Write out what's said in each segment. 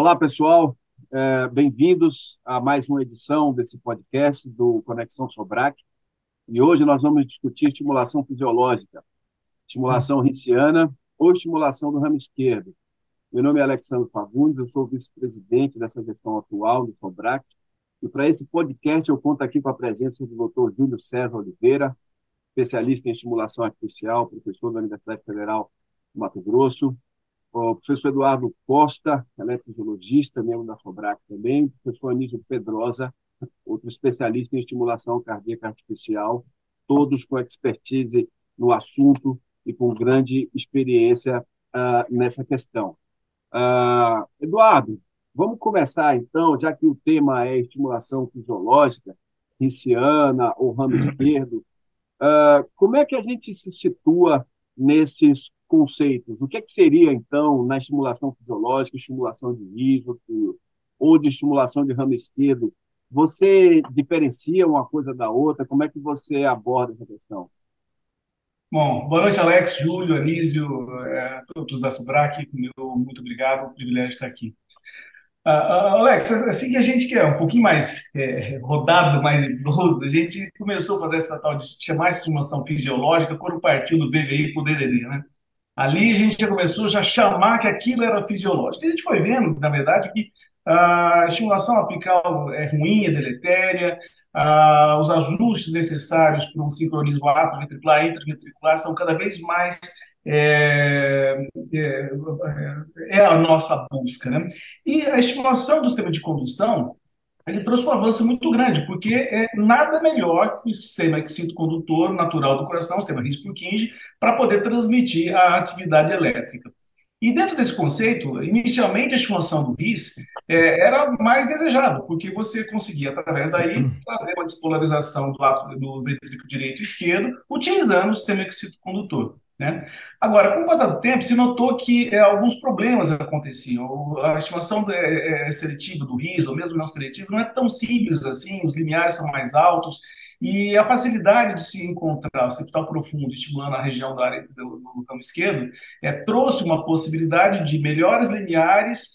Olá, pessoal. Bem-vindos a mais uma edição desse podcast do Conexão Sobrac. E hoje nós vamos discutir estimulação fisiológica, estimulação rinciana ou estimulação do ramo esquerdo. Meu nome é Alexandre Fagundes, eu sou vice-presidente dessa gestão atual do Sobrac. E para esse podcast eu conto aqui com a presença do Dr. Júlio César Oliveira, especialista em estimulação artificial, professor da Universidade Federal do Mato Grosso, o professor Eduardo Costa, eletrofisiologista, membro da FOBRAC também, o professor Anísio Pedrosa, outro especialista em estimulação cardíaca artificial, todos com expertise no assunto e com grande experiência nessa questão. Eduardo, vamos começar então, já que o tema é estimulação fisiológica, rinciana ou ramo esquerdo, como é que a gente se situa nesses conceitos? O que seria, então, na estimulação fisiológica, estimulação de riso ou de estimulação de ramo esquerdo? Você diferencia uma coisa da outra? Como é que você aborda essa questão? Bom, boa noite, Alex, Júlio, Anísio, todos da Subrac. Muito obrigado, o privilégio de estar aqui. Alex, assim que a gente quer um pouquinho mais rodado, mais idoso, a gente começou a fazer essa tal de chamar de estimulação fisiológica quando partiu do VVI para o DDD, né? Ali a gente já começou a chamar que aquilo era fisiológico. E a gente foi vendo, na verdade, que a estimulação apical é ruim, é deletéria, os ajustes necessários para um sincronismo atrioventricular e intraventricular são cada vez mais é, é, é a nossa busca, né? E a estimulação do sistema de condução ele trouxe um avanço muito grande, porque é nada melhor que o sistema excitocondutor natural do coração, o sistema His-Purkinje, para poder transmitir a atividade elétrica. E dentro desse conceito, inicialmente a estimulação do RIS era mais desejada, porque você conseguia, através daí, fazer uma despolarização do ventrículo direito e esquerdo, utilizando o sistema excitocondutor, né? Agora, com o passar do tempo, se notou que alguns problemas aconteciam. A estimação seletiva do RIS, ou mesmo não seletiva, não é tão simples assim, os limiares são mais altos, e a facilidade de se encontrar o septal profundo estimulando a região da área do ramo esquerdo trouxe uma possibilidade de melhores limiares,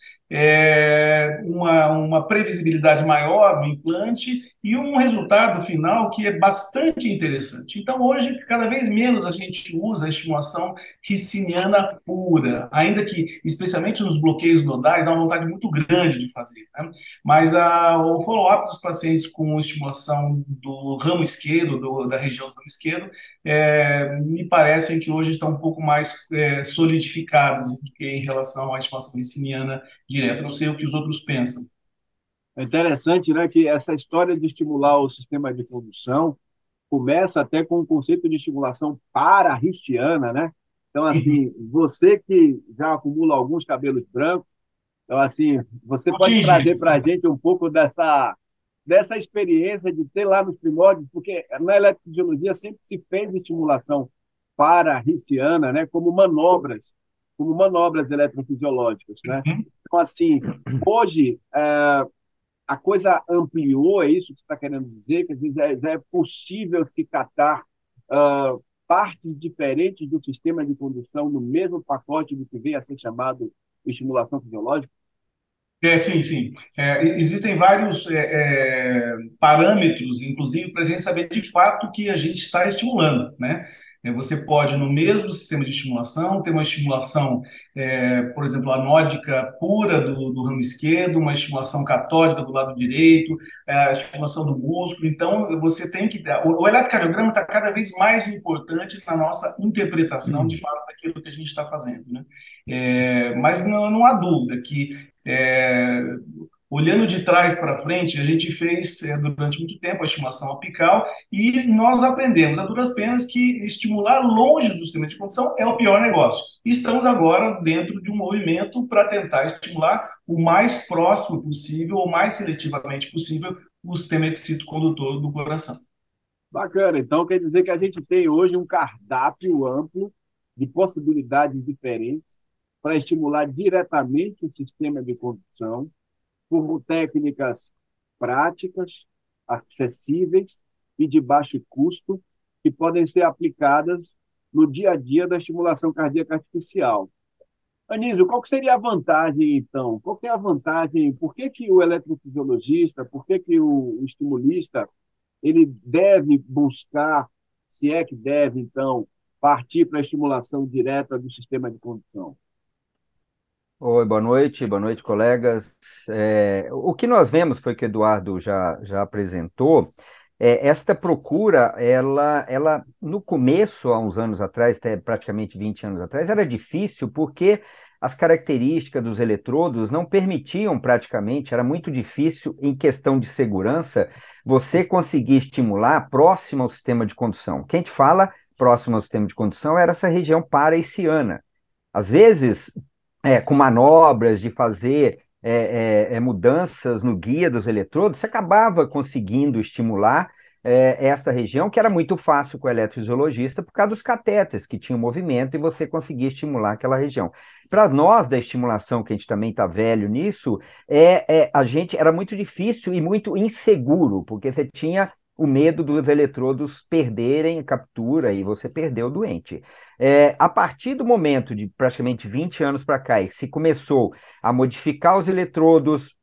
uma previsibilidade maior no implante e um resultado final que é bastante interessante. Então, hoje, cada vez menos a gente usa a estimulação riciniana pura, ainda que, especialmente nos bloqueios nodais, dá uma vontade muito grande de fazer, né? Mas o follow-up dos pacientes com estimulação do ramo esquerdo, da região do ramo esquerdo, me parecem que hoje estão um pouco mais solidificados do que em relação à estimulação riciniana direta. Não sei o que os outros pensam. É interessante, né, que essa história de estimular o sistema de condução começa até com o conceito de estimulação para-riciana, né? Então, assim, você que já acumula alguns cabelos brancos, então, assim, você pode Contingir. trazer para a gente um pouco dessa experiência de ter lá nos primórdios, porque na eletrofisiologia sempre se fez estimulação para-riciana, né, como manobras eletrofisiológicas, né? Então, assim, hoje a coisa ampliou, é isso que você está querendo dizer, que já é possível se catar partes diferentes do sistema de condução no mesmo pacote do que veio a ser chamado estimulação fisiológica? Sim, sim. Existem vários parâmetros, inclusive, para a gente saber de fato o que a gente está estimulando, né? Você pode, no mesmo sistema de estimulação, ter uma estimulação, por exemplo, anódica pura do ramo esquerdo, uma estimulação catódica do lado direito, a estimulação do músculo. Então, você tem que. O eletrocardiograma está cada vez mais importante na nossa interpretação, de fato, daquilo que a gente está fazendo, né? Mas não há dúvida que é, olhando de trás para frente, a gente fez durante muito tempo a estimação apical e nós aprendemos a duras penas que estimular longe do sistema de condução é o pior negócio. E estamos agora dentro de um movimento para tentar estimular o mais próximo possível ou mais seletivamente possível o sistema excitocondutor do coração. Bacana. Então, quer dizer que a gente tem hoje um cardápio amplo de possibilidades diferentes para estimular diretamente o sistema de condução por técnicas práticas, acessíveis e de baixo custo, que podem ser aplicadas no dia a dia da estimulação cardíaca artificial. Anísio, qual que seria a vantagem, então? Qual que é a vantagem? Por que que o eletrofisiologista, por que que o estimulista, ele deve buscar, se é que deve, então, partir para a estimulação direta do sistema de condução? Oi, boa noite, colegas. O que nós vemos foi que o Eduardo já apresentou. Esta procura, ela no começo, há uns anos atrás, até praticamente 20 anos atrás, era difícil porque as características dos eletrodos não permitiam praticamente, era muito difícil em questão de segurança, você conseguir estimular próximo ao sistema de condução. Quem te fala próximo ao sistema de condução era essa região paraiciana. Às vezes, com manobras de fazer mudanças no guia dos eletrodos, você acabava conseguindo estimular esta região, que era muito fácil com o eletrofisiologista, por causa dos catéteres que tinham movimento e você conseguia estimular aquela região. Para nós, da estimulação, que a gente também está velho nisso, a gente era muito difícil e muito inseguro, porque você tinha o medo dos eletrodos perderem a captura e você perdeu o doente. A partir do momento de praticamente 20 anos para cá, e se começou a modificar os eletrodos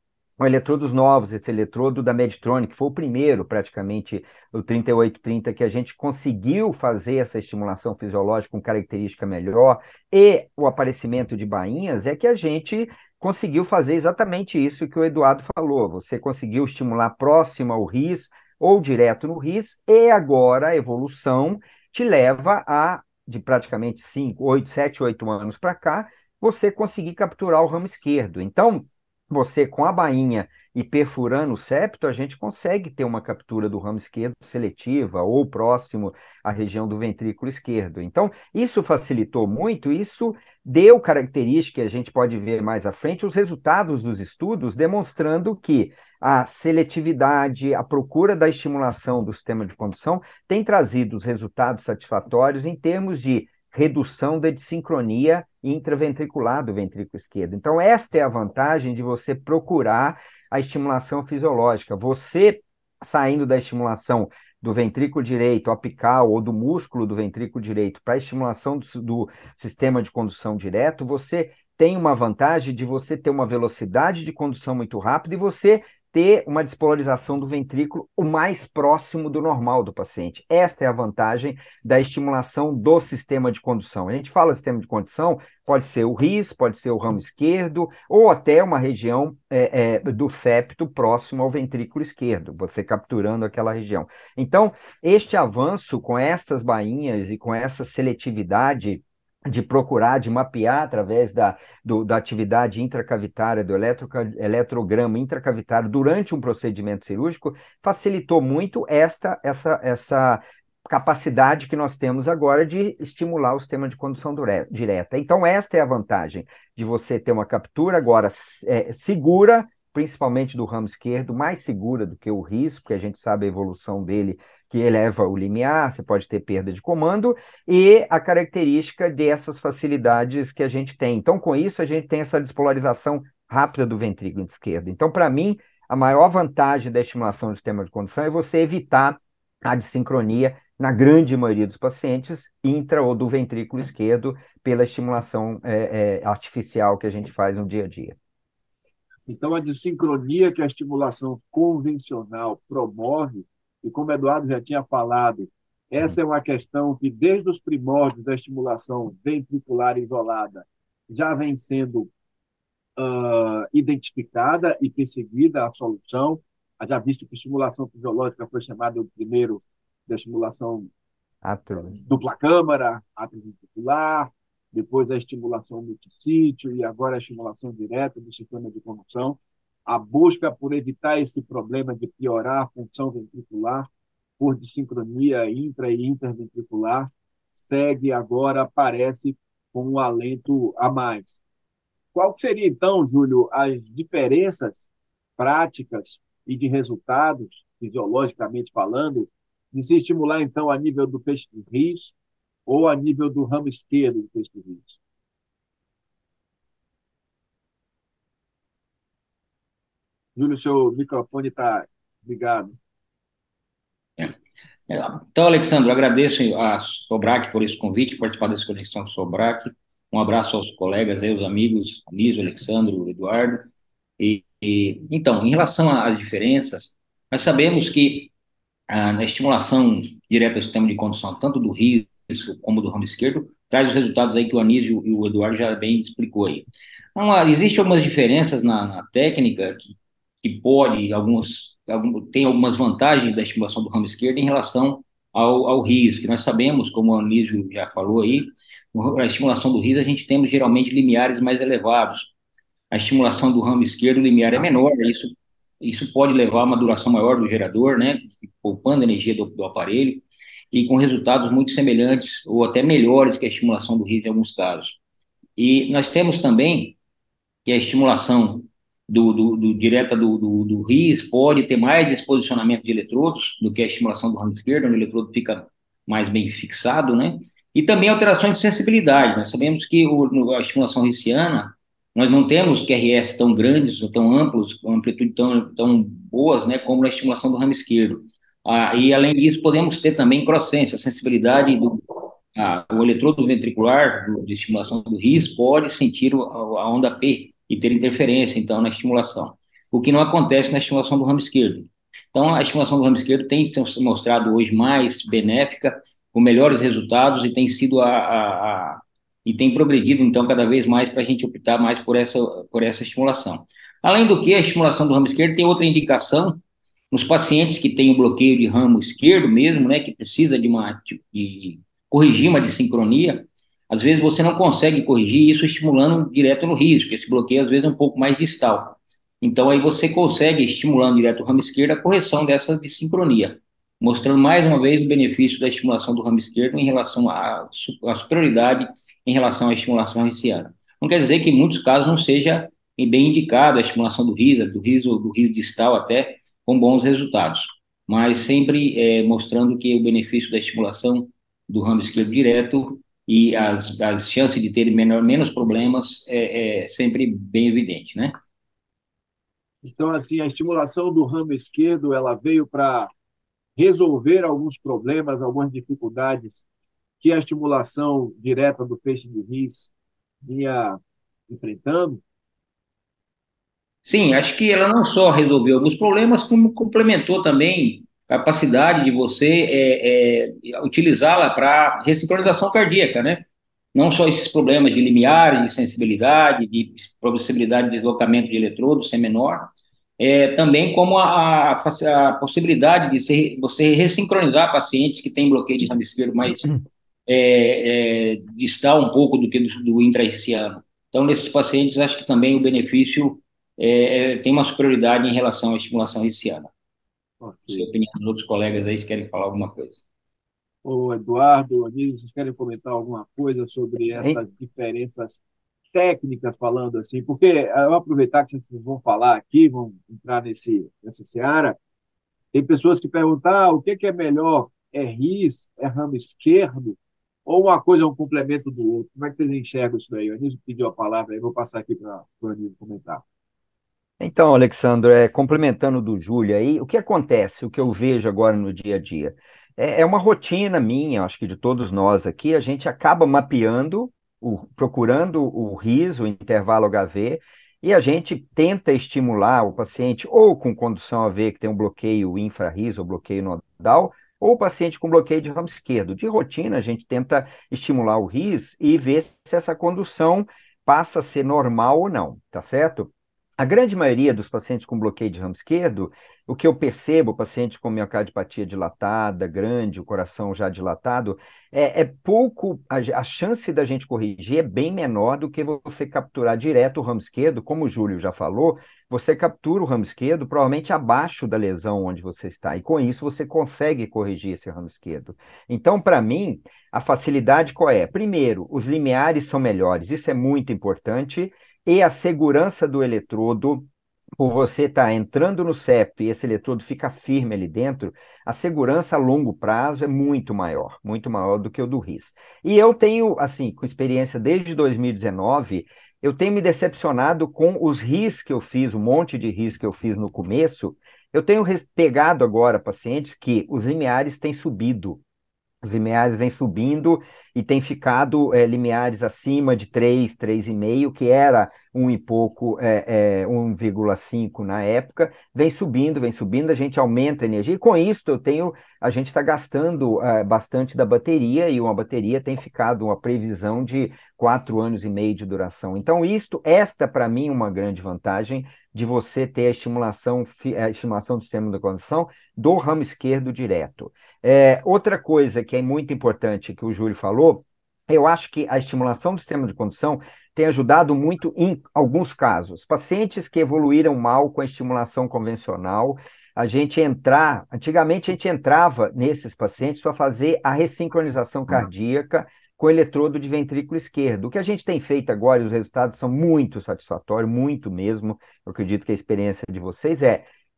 novos, esse eletrodo da Medtronic, que foi o primeiro, praticamente, o 3830, que a gente conseguiu fazer essa estimulação fisiológica com característica melhor, e o aparecimento de bainhas, é que a gente conseguiu fazer exatamente isso que o Eduardo falou. Você conseguiu estimular próximo ao RIS ou direto no RIS, e agora a evolução te leva de praticamente 5, 8, 7, 8 anos para cá, você conseguir capturar o ramo esquerdo. Então, você com a bainha e perfurando o septo, a gente consegue ter uma captura do ramo esquerdo seletiva ou próximo à região do ventrículo esquerdo. Então, isso facilitou muito, isso deu característica, a gente pode ver mais à frente, os resultados dos estudos demonstrando que a seletividade, a procura da estimulação do sistema de condução tem trazido os resultados satisfatórios em termos de redução da desincronia intraventricular do ventrículo esquerdo. Então, esta é a vantagem de você procurar a estimulação fisiológica. Você, saindo da estimulação do ventrículo direito apical ou do músculo do ventrículo direito para a estimulação do sistema de condução direto, você tem uma vantagem de você ter uma velocidade de condução muito rápida e você ter uma despolarização do ventrículo o mais próximo do normal do paciente. Esta é a vantagem da estimulação do sistema de condução. A gente fala sistema de condução, pode ser o RIS, pode ser o ramo esquerdo, ou até uma região do septo próximo ao ventrículo esquerdo, você capturando aquela região. Então, este avanço com essas bainhas e com essa seletividade de procurar, de mapear através da atividade intracavitária, do eletrograma intracavitário durante um procedimento cirúrgico, facilitou muito essa capacidade que nós temos agora de estimular o sistema de condução direta. Então, esta é a vantagem de você ter uma captura agora segura, principalmente do ramo esquerdo, mais segura do que o RIS, porque a gente sabe a evolução dele, que eleva o limiar, você pode ter perda de comando, e a característica dessas facilidades que a gente tem. Então, com isso, a gente tem essa despolarização rápida do ventrículo esquerdo. Então, para mim, a maior vantagem da estimulação do sistema de condução é você evitar a desincronia na grande maioria dos pacientes, intra ou do ventrículo esquerdo, pela estimulação artificial que a gente faz no dia a dia. Então, a desincronia que a estimulação convencional promove, e como o Eduardo já tinha falado, essa é uma questão que, desde os primórdios da estimulação ventricular isolada, já vem sendo identificada e perseguida a solução. Já visto que estimulação fisiológica foi chamada o primeiro da estimulação dupla câmara, atrioventricular, depois a estimulação multissítio e agora a estimulação direta do sistema de condução. A busca por evitar esse problema de piorar a função ventricular por desincronia intra e interventricular segue agora, parece, com um alento a mais. Qual seria, então, Júlio, as diferenças práticas e de resultados, fisiologicamente falando, de se estimular, então, a nível do peixe de ris ou a nível do ramo esquerdo do peixe de ris? Júlio, seu microfone está ligado. Então, Alexandre, eu agradeço a Sobrac por esse convite, participar dessa conexão com Sobrac. Um abraço aos colegas aí, os amigos, Anísio, Alexandre, Eduardo. Então, em relação às diferenças, nós sabemos que a estimulação direta do sistema de condução, tanto do risco como do ramo esquerdo, traz os resultados aí que o Anísio e o Eduardo já bem explicou aí. Então, existem algumas diferenças na técnica que tem algumas vantagens da estimulação do ramo esquerdo em relação ao RIS, que nós sabemos, como o Anísio já falou aí, a estimulação do RIS a gente temos geralmente limiares mais elevados. A estimulação do ramo esquerdo, o limiar é menor, isso pode levar a uma duração maior do gerador, né, poupando energia do aparelho, e com resultados muito semelhantes ou até melhores que a estimulação do RIS em alguns casos. E nós temos também que a estimulação direta do RIS pode ter mais disposicionamento de eletrodos do que a estimulação do ramo esquerdo, onde o eletrodo fica mais bem fixado, né? E também alterações de sensibilidade. Nós sabemos que a estimulação rissiana, nós não temos QRS tão grandes ou tão amplos, com amplitude tão boas, né, como na estimulação do ramo esquerdo. E, além disso, podemos ter também cross-sense, a sensibilidade o eletrodo ventricular de estimulação do RIS pode sentir a onda P e ter interferência, então, na estimulação, o que não acontece na estimulação do ramo esquerdo. Então, a estimulação do ramo esquerdo tem se mostrado hoje mais benéfica, com melhores resultados, e tem sido e tem progredido, então, cada vez mais para a gente optar mais por essa estimulação. Além do que, a estimulação do ramo esquerdo tem outra indicação nos pacientes que têm o bloqueio de ramo esquerdo mesmo, né, que precisa de corrigir uma dissincronia. Às vezes você não consegue corrigir isso estimulando direto no RIS, porque esse bloqueio às vezes é um pouco mais distal. Então aí você consegue, estimulando direto o ramo esquerdo, a correção dessa dissincronia, mostrando mais uma vez o benefício da estimulação do ramo esquerdo em relação à superioridade em relação à estimulação rissiana. Não quer dizer que em muitos casos não seja bem indicado a estimulação do RIS ou do RIS distal até, com bons resultados, mas sempre mostrando que o benefício da estimulação do ramo esquerdo direto e as chances de ter menos problemas é sempre bem evidente, né? Então, assim, a estimulação do ramo esquerdo, ela veio para resolver alguns problemas, algumas dificuldades que a estimulação direta do feixe de RIS vinha enfrentando. Sim, acho que ela não só resolveu alguns problemas, como complementou também a capacidade de você utilizá-la para ressincronização cardíaca, né? Não só esses problemas de limiares, de sensibilidade, de possibilidade de deslocamento de eletrodos ser menor, também como a possibilidade de você ressincronizar pacientes que têm bloqueio de ramo esquerdo mais distal um pouco do que do intra-herciano. Então, nesses pacientes, acho que também o benefício tem uma superioridade em relação à estimulação herciana. Okay. Sua opinião dos outros colegas aí, se querem falar alguma coisa. O Eduardo, Anísio, vocês querem comentar alguma coisa sobre essas diferenças técnicas, falando assim? Porque eu vou aproveitar que vocês vão falar aqui, vão entrar nessa seara. Tem pessoas que perguntam, o que é melhor? É RIS? É ramo esquerdo? Ou uma coisa é um complemento do outro? Como é que vocês enxergam isso daí? O Anísio pediu a palavra, aí vou passar aqui para o Anísio comentar. Então, Alexandre, complementando do Júlio aí, o que acontece, o que eu vejo agora no dia a dia? É uma rotina minha, acho que de todos nós aqui, a gente acaba mapeando, procurando o RIS, o intervalo HV, e a gente tenta estimular o paciente ou com condução AV, que tem um bloqueio infra-RIS ou bloqueio nodal, ou o paciente com bloqueio de ramo esquerdo. De rotina, a gente tenta estimular o RIS e ver se essa condução passa a ser normal ou não, tá certo? A grande maioria dos pacientes com bloqueio de ramo esquerdo, o que eu percebo, pacientes com miocardiopatia dilatada, grande, o coração já dilatado, é pouco, a chance da gente corrigir é bem menor do que você capturar direto o ramo esquerdo, como o Júlio já falou, você captura o ramo esquerdo provavelmente abaixo da lesão onde você está, e com isso você consegue corrigir esse ramo esquerdo. Então, para mim, a facilidade qual é? Primeiro, os limiares são melhores, isso é muito importante, e a segurança do eletrodo, por você estar entrando no septo e esse eletrodo fica firme ali dentro, a segurança a longo prazo é muito maior do que o do RIS. E eu tenho, assim, com experiência desde 2019, eu tenho me decepcionado com os RIS que eu fiz, um monte de RIS que eu fiz no começo, eu tenho pegado agora pacientes que os limiares têm subido. Os limiares vêm subindo e tem ficado limiares acima de 3, 3,5, que era um e pouco, 1,5 na época, vem subindo, a gente aumenta a energia, e com isso a gente está gastando bastante da bateria, e uma bateria tem ficado uma previsão de 4 anos e meio de duração. Então, esta para mim é uma grande vantagem de você ter a estimulação do sistema de condução do ramo esquerdo direto. Outra coisa que é muito importante que o Júlio falou, eu acho que a estimulação do sistema de condução tem ajudado muito em alguns casos. Pacientes que evoluíram mal com a estimulação convencional, antigamente a gente entrava nesses pacientes para fazer a ressincronização cardíaca com eletrodo de ventrículo esquerdo. O que a gente tem feito agora, e os resultados são muito satisfatórios, muito mesmo, eu acredito que a experiência de vocês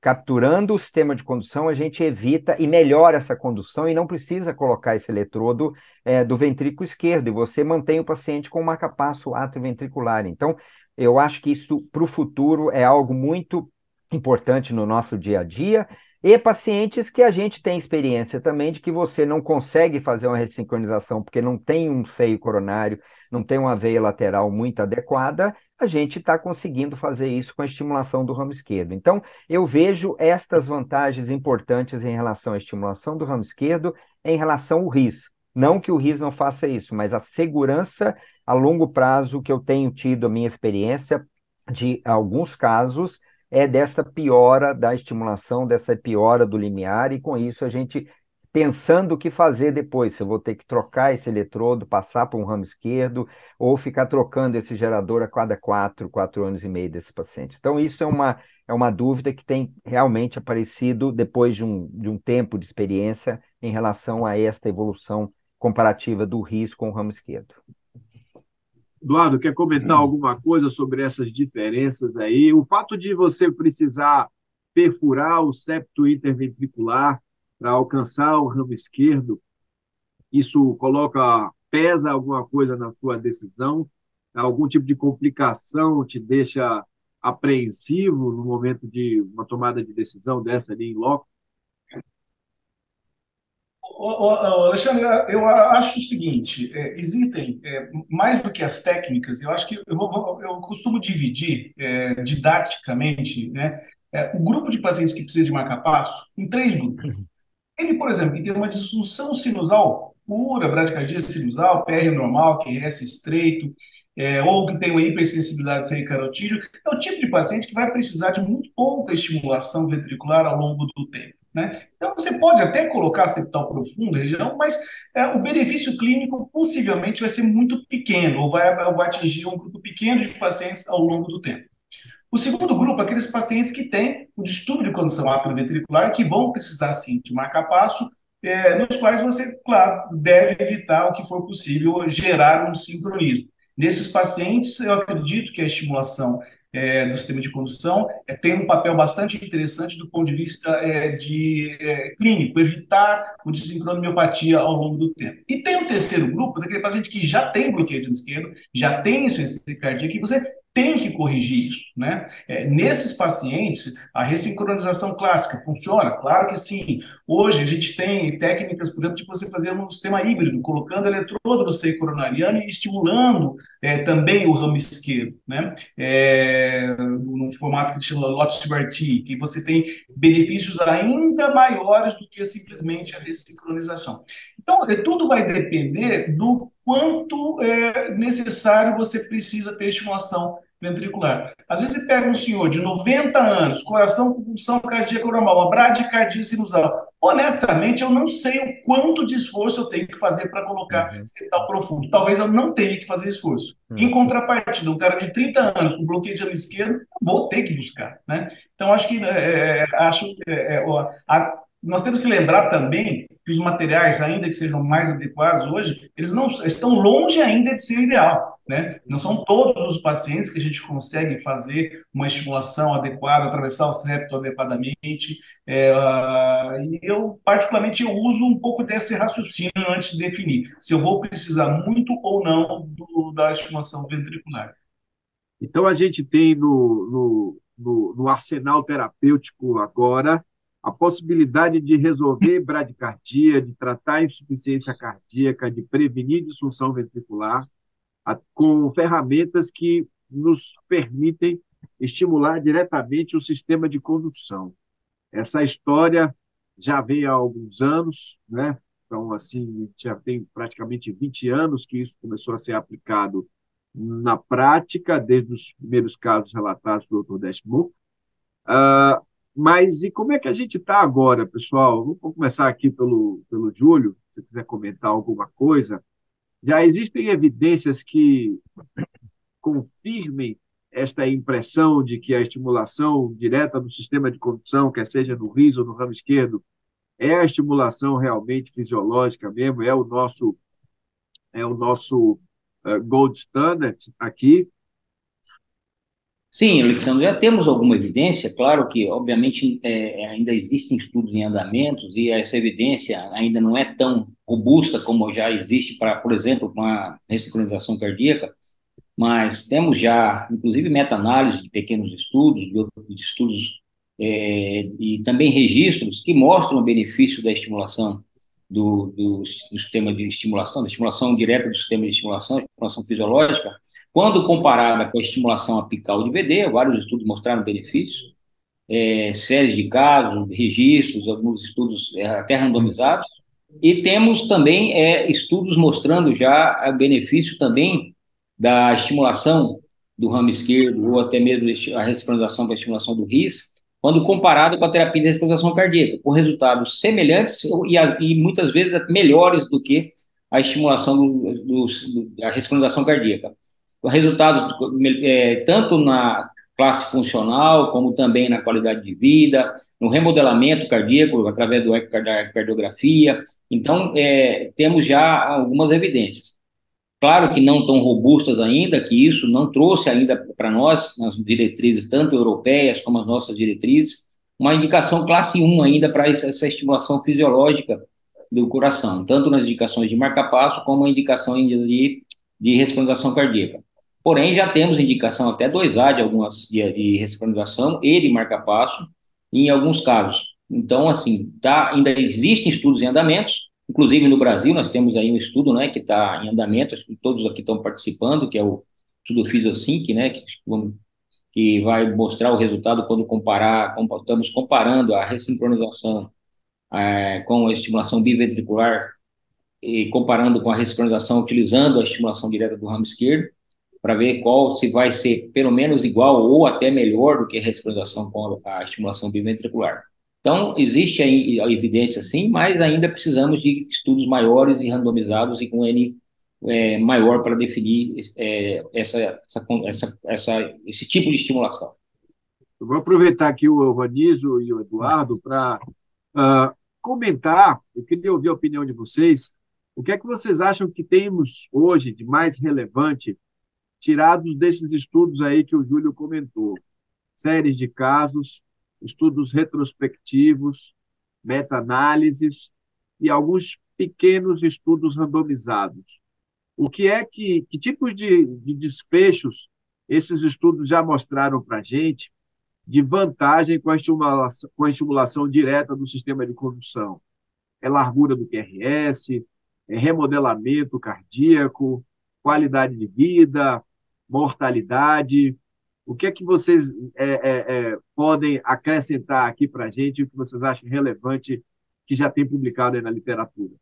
capturando o sistema de condução, a gente evita e melhora essa condução e não precisa colocar esse eletrodo do ventrículo esquerdo, e você mantém o paciente com marca-passo atrioventricular. Então, eu acho que isso, para o futuro, é algo muito importante no nosso dia a dia, e pacientes que a gente tem experiência também de que você não consegue fazer uma ressincronização porque não tem um seio coronário, não tem uma veia lateral muito adequada, a gente está conseguindo fazer isso com a estimulação do ramo esquerdo. Então, eu vejo estas vantagens importantes em relação à estimulação do ramo esquerdo em relação ao RIS. Não que o RIS não faça isso, mas a segurança a longo prazo que eu tenho tido, a minha experiência de alguns casos, é dessa piora da estimulação, dessa piora do limiar, e com isso a gente pensando o que fazer depois, se eu vou ter que trocar esse eletrodo, passar para um ramo esquerdo, ou ficar trocando esse gerador a cada 4 anos e meio desses pacientes. Então, isso é uma dúvida que tem realmente aparecido depois de um tempo de experiência em relação a esta evolução comparativa do RIS com o ramo esquerdo. Eduardo, quer comentar alguma coisa sobre essas diferenças aí? O fato de você precisar perfurar o septo interventricular para alcançar o ramo esquerdo, isso pesa alguma coisa na sua decisão? Algum tipo de complicação te deixa apreensivo no momento de uma tomada de decisão dessa ali em loco? Alexandre, eu acho o seguinte, existem, mais do que as técnicas, eu acho que eu costumo dividir didaticamente, né, o grupo de pacientes que precisa de marca-passo em 3 grupos. Ele, por exemplo, que tem uma disfunção sinusal pura, bradicardia sinusal, PR normal, QRS estreito, ou que tem uma hipersensibilidade carotídeo, é o tipo de paciente que vai precisar de muito pouca estimulação ventricular ao longo do tempo, né? Então, você pode até colocar septal profundo, região, mas o benefício clínico possivelmente vai ser muito pequeno, ou vai atingir um grupo pequeno de pacientes ao longo do tempo. O segundo grupo é aqueles pacientes que têm o distúrbio de condução atrioventricular, que vão precisar, sim, de marca-passo, nos quais você, claro, deve evitar o que for possível gerar um sincronismo. Nesses pacientes, eu acredito que a estimulação do sistema de condução tem um papel bastante interessante do ponto de vista clínico, evitar o desincronomiopatia ao longo do tempo. E tem um terceiro grupo, daquele paciente que já tem bloqueio de esquerdo, já tem insuficiência cardíaca, que você tem que corrigir isso, né? Nesses pacientes, a ressincronização clássica funciona? Claro que sim. Hoje a gente tem técnicas, por exemplo, de você fazer um sistema híbrido, colocando eletrodo no seio coronariano e estimulando também o ramo esquerdo, né? No formato que chama Lotus-Barty, que você tem benefícios ainda maiores do que simplesmente a ressincronização. Então, tudo vai depender do quanto necessário você precisa ter estimulação ventricular. Às vezes você pega um senhor de 90 anos, coração com função cardíaca normal, uma bradicardia sinusal. Honestamente, eu não sei o quanto de esforço eu tenho que fazer para colocar septal profundo. Talvez eu não tenha que fazer esforço. Em contrapartida, um cara de 30 anos com bloqueio de ramo esquerdo, vou ter que buscar, né? Então, acho que nós temos que lembrar também que os materiais, ainda que sejam mais adequados hoje, eles não estão longe ainda de ser ideal, né? Não são todos os pacientes que a gente consegue fazer uma estimulação adequada, atravessar o septo adequadamente. E eu, particularmente, eu uso um pouco desse raciocínio antes de definir se eu vou precisar muito ou não da estimulação ventricular. Então, a gente tem no arsenal terapêutico agora a possibilidade de resolver bradicardia, de tratar insuficiência cardíaca, de prevenir disfunção ventricular, com ferramentas que nos permitem estimular diretamente o sistema de condução. Essa história já vem há alguns anos, né? Então, assim, já tem praticamente 20 anos que isso começou a ser aplicado na prática, desde os primeiros casos relatados pelo Dr. Deschmuck. Mas e como é que a gente está agora, pessoal? Vamos começar aqui pelo Júlio, se você quiser comentar alguma coisa. Já existem evidências que confirmem esta impressão de que a estimulação direta do sistema de condução, quer seja no RIS ou no ramo esquerdo, é a estimulação realmente fisiológica mesmo, é o nosso gold standard aqui. Sim, Alexandre, já temos alguma evidência, claro que, obviamente, ainda existem estudos em andamentos e essa evidência ainda não é tão robusta como já existe para, por exemplo, uma ressincronização cardíaca, mas temos já, inclusive, meta-análise de pequenos estudos, de estudos e também registros que mostram o benefício da estimulação do sistema de estimulação, da estimulação direta do sistema de estimulação, estimulação fisiológica, quando comparada com a estimulação apical de VD, vários estudos mostraram benefícios, séries de casos, registros, alguns estudos até randomizados, e temos também estudos mostrando já o benefício também da estimulação do ramo esquerdo, ou até mesmo a ressincronização para a estimulação do RIS, quando comparado com a terapia de ressincronização cardíaca, com resultados semelhantes e muitas vezes melhores do que a estimulação da ressincronização cardíaca. Resultados tanto na classe funcional, como também na qualidade de vida, no remodelamento cardíaco, através da ecocardiografia. Então, temos já algumas evidências. Claro que não tão robustas ainda, que isso não trouxe ainda para nós, nas diretrizes tanto europeias como as nossas diretrizes, uma indicação classe 1 ainda para essa estimulação fisiológica do coração, tanto nas indicações de marca-passo como a indicação de ressincronização cardíaca. Porém, já temos indicação até 2A de ressincronização e de marca-passo em alguns casos. Então, assim, ainda existem estudos em andamentos. Inclusive, no Brasil, nós temos aí um estudo, né, que está em andamento, acho que todos aqui estão participando, que é o estudo FISO-SYNC, né, que vai mostrar o resultado quando estamos comparando a ressincronização com a estimulação biventricular e comparando com a ressincronização utilizando a estimulação direta do ramo esquerdo, para ver se vai ser pelo menos igual ou até melhor do que a ressincronização com a estimulação biventricular. Então, existe aí a evidência sim, mas ainda precisamos de estudos maiores e randomizados e com N maior para definir esse tipo de estimulação. Eu vou aproveitar aqui o Anísio e o Eduardo para comentar, eu queria ouvir a opinião de vocês, o que é que vocês acham que temos hoje de mais relevante tirados desses estudos aí que o Júlio comentou? Séries de casos, estudos retrospectivos, meta-análises e alguns pequenos estudos randomizados. O que é que tipos de desfechos esses estudos já mostraram para a gente de vantagem com a estimulação direta do sistema de condução? É largura do QRS, é remodelamento cardíaco, qualidade de vida, mortalidade. O que é que vocês podem acrescentar aqui para a gente, o que vocês acham relevante que já tem publicado aí na literatura?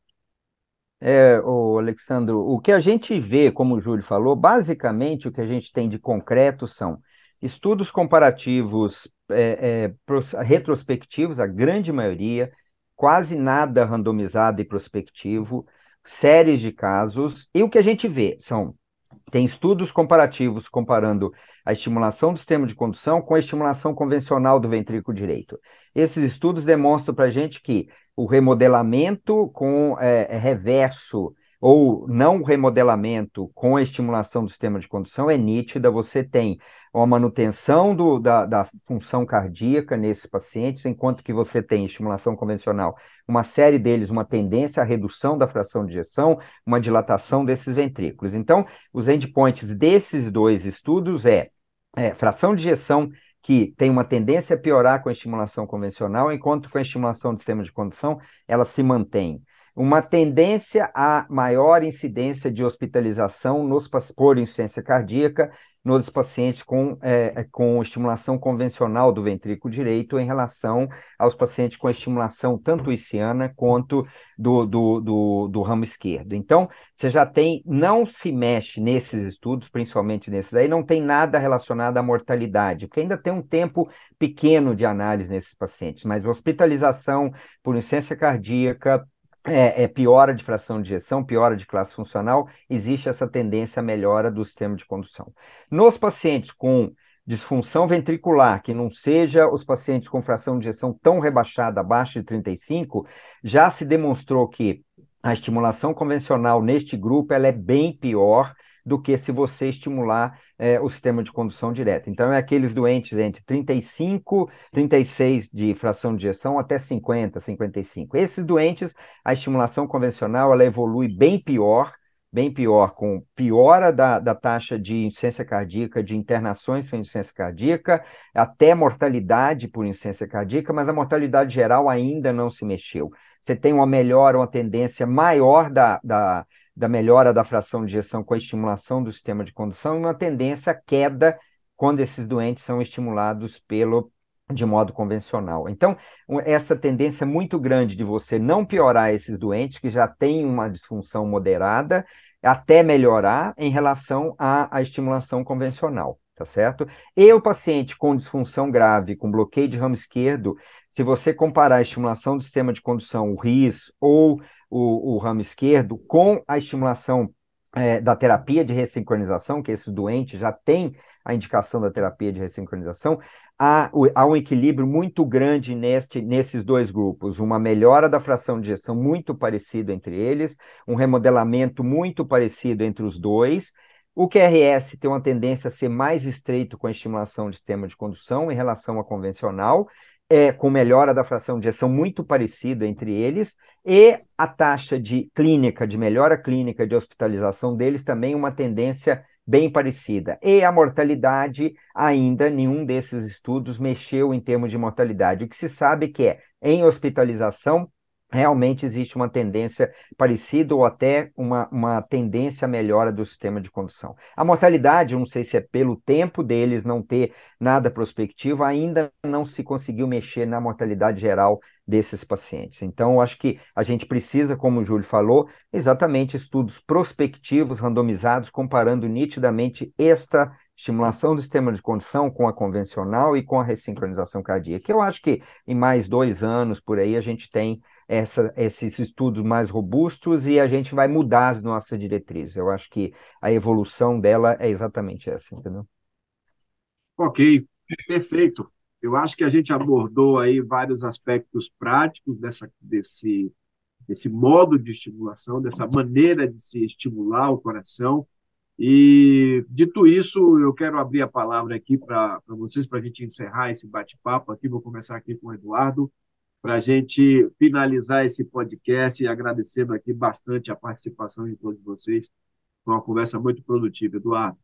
Alexandro, o que a gente vê, como o Júlio falou, basicamente o que a gente tem de concreto são estudos comparativos retrospectivos, a grande maioria, quase nada randomizado e prospectivo, séries de casos, e o que a gente vê tem estudos comparativos comparando a estimulação do sistema de condução com a estimulação convencional do ventrículo direito. Esses estudos demonstram para a gente que o remodelamento com reverso ou não remodelamento com a estimulação do sistema de condução é nítida, você tem uma manutenção da função cardíaca nesses pacientes, enquanto que você tem estimulação convencional, uma série deles, uma tendência à redução da fração de ejeção, uma dilatação desses ventrículos. Então, os endpoints desses dois estudos fração de ejeção que tem uma tendência a piorar com a estimulação convencional, enquanto com a estimulação do sistema de condução, ela se mantém. Uma tendência a maior incidência de hospitalização por insuficiência cardíaca nos pacientes com estimulação convencional do ventrículo direito em relação aos pacientes com estimulação tanto iciana quanto do ramo esquerdo. Então, você já tem, não se mexe nesses estudos, principalmente nesses aí, não tem nada relacionado à mortalidade, porque ainda tem um tempo pequeno de análise nesses pacientes, mas hospitalização por insuficiência cardíaca, piora de fração de ejeção, piora de classe funcional, existe essa tendência à melhora do sistema de condução. Nos pacientes com disfunção ventricular, que não seja os pacientes com fração de ejeção tão rebaixada, abaixo de 35, já se demonstrou que a estimulação convencional neste grupo ela é bem pior do que se você estimular o sistema de condução direta. Então, é aqueles doentes entre 35, 36 de fração de ejeção até 50, 55. Esses doentes, a estimulação convencional, ela evolui bem pior, com piora da taxa de insuficiência cardíaca, de internações por insuficiência cardíaca, até mortalidade por insuficiência cardíaca, mas a mortalidade geral ainda não se mexeu. Você tem uma melhora, uma tendência maior da melhora da fração de ejeção com a estimulação do sistema de condução e uma tendência à queda quando esses doentes são estimulados de modo convencional. Então, essa tendência muito grande de você não piorar esses doentes que já têm uma disfunção moderada, até melhorar em relação à estimulação convencional, tá certo? E o paciente com disfunção grave, com bloqueio de ramo esquerdo, se você comparar a estimulação do sistema de condução, o RIS ou o ramo esquerdo, com a estimulação da terapia de ressincronização, que esses doentes já têm a indicação da terapia de ressincronização, há um equilíbrio muito grande nesses dois grupos, uma melhora da fração de ejeção muito parecida entre eles, um remodelamento muito parecido entre os dois. O QRS tem uma tendência a ser mais estreito com a estimulação de sistema de condução em relação à convencional, com melhora da fração de ejeção muito parecida entre eles, e a taxa de melhora clínica de hospitalização deles também uma tendência bem parecida. E a mortalidade, ainda nenhum desses estudos mexeu em termos de mortalidade. O que se sabe que em hospitalização, realmente existe uma tendência parecida ou até uma tendência à melhora do sistema de condução. A mortalidade, não sei se é pelo tempo deles não ter nada prospectivo, ainda não se conseguiu mexer na mortalidade geral desses pacientes. Então, acho que a gente precisa, como o Júlio falou, exatamente estudos prospectivos, randomizados, comparando nitidamente esta estimulação do sistema de condução com a convencional e com a ressincronização cardíaca. Eu acho que em mais 2 anos, por aí, a gente tem esses estudos mais robustos e a gente vai mudar as nossas diretrizes. Eu acho que a evolução dela é exatamente essa, entendeu? Ok, perfeito. Eu acho que a gente abordou aí vários aspectos práticos desse modo de estimulação, dessa maneira de se estimular o coração. E, dito isso, eu quero abrir a palavra aqui para vocês, para a gente encerrar esse bate-papo aqui. Vou começar aqui com o Eduardo, para a gente finalizar esse podcast e agradecendo aqui bastante a participação de todos vocês. Foi uma conversa muito produtiva, Eduardo.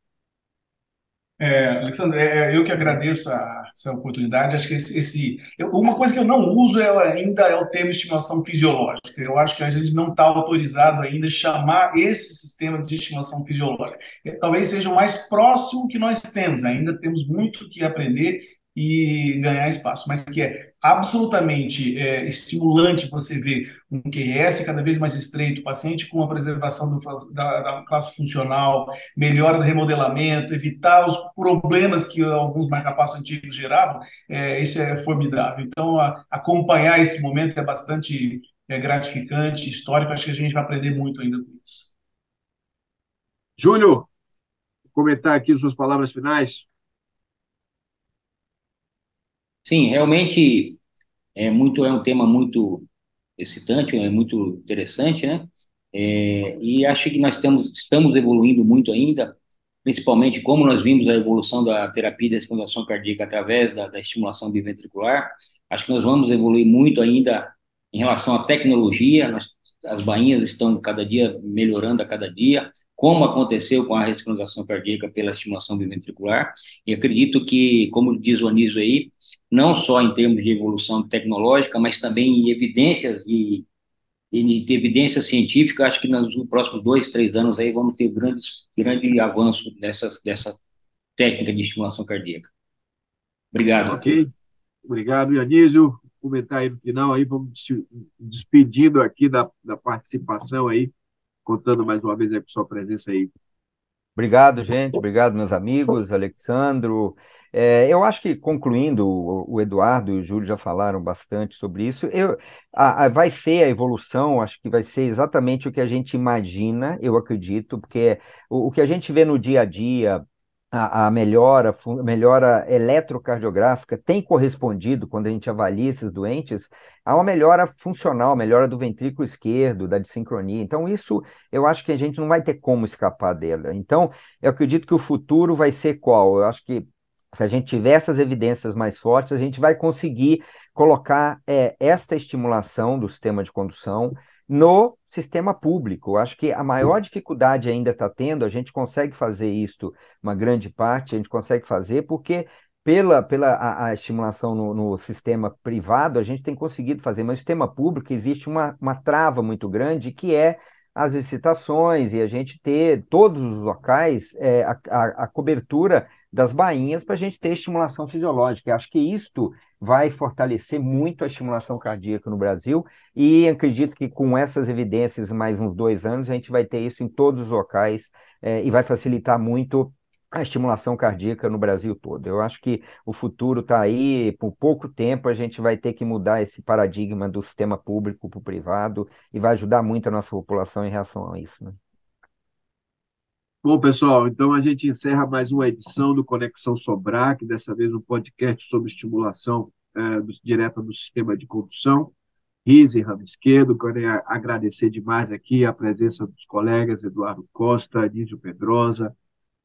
Alexandre, eu que agradeço essa oportunidade. Acho que uma coisa que eu não uso ainda é o termo estimulação fisiológica. Eu acho que a gente não está autorizado ainda a chamar esse sistema de estimulação fisiológica. Talvez seja o mais próximo que nós temos. Ainda temos muito que aprender e ganhar espaço, mas que é absolutamente estimulante você ver um QRS cada vez mais estreito, paciente com a preservação da classe funcional, melhora do remodelamento, evitar os problemas que alguns marcapassos antigos geravam, isso é formidável. Então, acompanhar esse momento é bastante gratificante, histórico, acho que a gente vai aprender muito ainda com isso. Júlio, comentar aqui suas palavras finais. Sim, realmente é um tema muito excitante, é muito interessante, né? E acho que nós estamos evoluindo muito ainda, principalmente como nós vimos a evolução da terapia de estimulação cardíaca através da estimulação biventricular. Acho que nós vamos evoluir muito ainda em relação à tecnologia. As bainhas estão cada dia melhorando a cada dia. como aconteceu com a ressincronização cardíaca pela estimulação biventricular, e acredito que, como diz o Anísio aí, não só em termos de evolução tecnológica, mas também em evidências e de evidência científica, acho que nos próximos 2, 3 anos aí vamos ter grande avanço dessa técnica de estimulação cardíaca. Obrigado a todos. Ok, obrigado, Dionísio. Comentar aí no final, aí vamos despedindo aqui da participação aí, contando mais uma vez aí com sua presença aí. Obrigado, gente. Obrigado, meus amigos, Alexandro. Eu acho que, concluindo, o Eduardo e o Júlio já falaram bastante sobre isso. Vai ser a evolução, acho que vai ser exatamente o que a gente imagina, eu acredito, porque o que a gente vê no dia a dia, a melhora eletrocardiográfica tem correspondido, quando a gente avalia esses doentes, a uma melhora funcional, melhora do ventrículo esquerdo, da dissincronia. Então, isso eu acho que a gente não vai ter como escapar dela. Então, eu acredito que o futuro vai ser qual? Eu acho que se a gente tiver essas evidências mais fortes, a gente vai conseguir colocar esta estimulação do sistema de condução no sistema público. Eu acho que a maior dificuldade ainda está tendo, a gente consegue fazer isso, uma grande parte, a gente consegue fazer porque pela a estimulação no sistema privado, a gente tem conseguido fazer, mas no sistema público existe uma trava muito grande, que é as licitações e a gente ter todos os locais, a cobertura das bainhas para a gente ter estimulação fisiológica. Eu acho que isto vai fortalecer muito a estimulação cardíaca no Brasil e acredito que com essas evidências, mais uns 2 anos, a gente vai ter isso em todos os locais, e vai facilitar muito a estimulação cardíaca no Brasil todo. Eu acho que o futuro está aí, por pouco tempo a gente vai ter que mudar esse paradigma do sistema público para o privado e vai ajudar muito a nossa população em relação a isso, né? Bom, pessoal, então a gente encerra mais uma edição do Conexão Sobrac, dessa vez um podcast sobre estimulação direta do sistema de condução. Rise, ramo esquerdo, quero agradecer demais aqui a presença dos colegas Eduardo Costa, Anísio Pedrosa,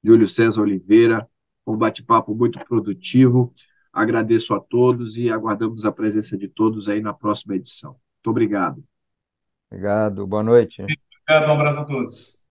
Júlio César Oliveira, um bate-papo muito produtivo. Agradeço a todos e aguardamos a presença de todos aí na próxima edição. Muito obrigado. Obrigado, boa noite. Obrigado, um abraço a todos.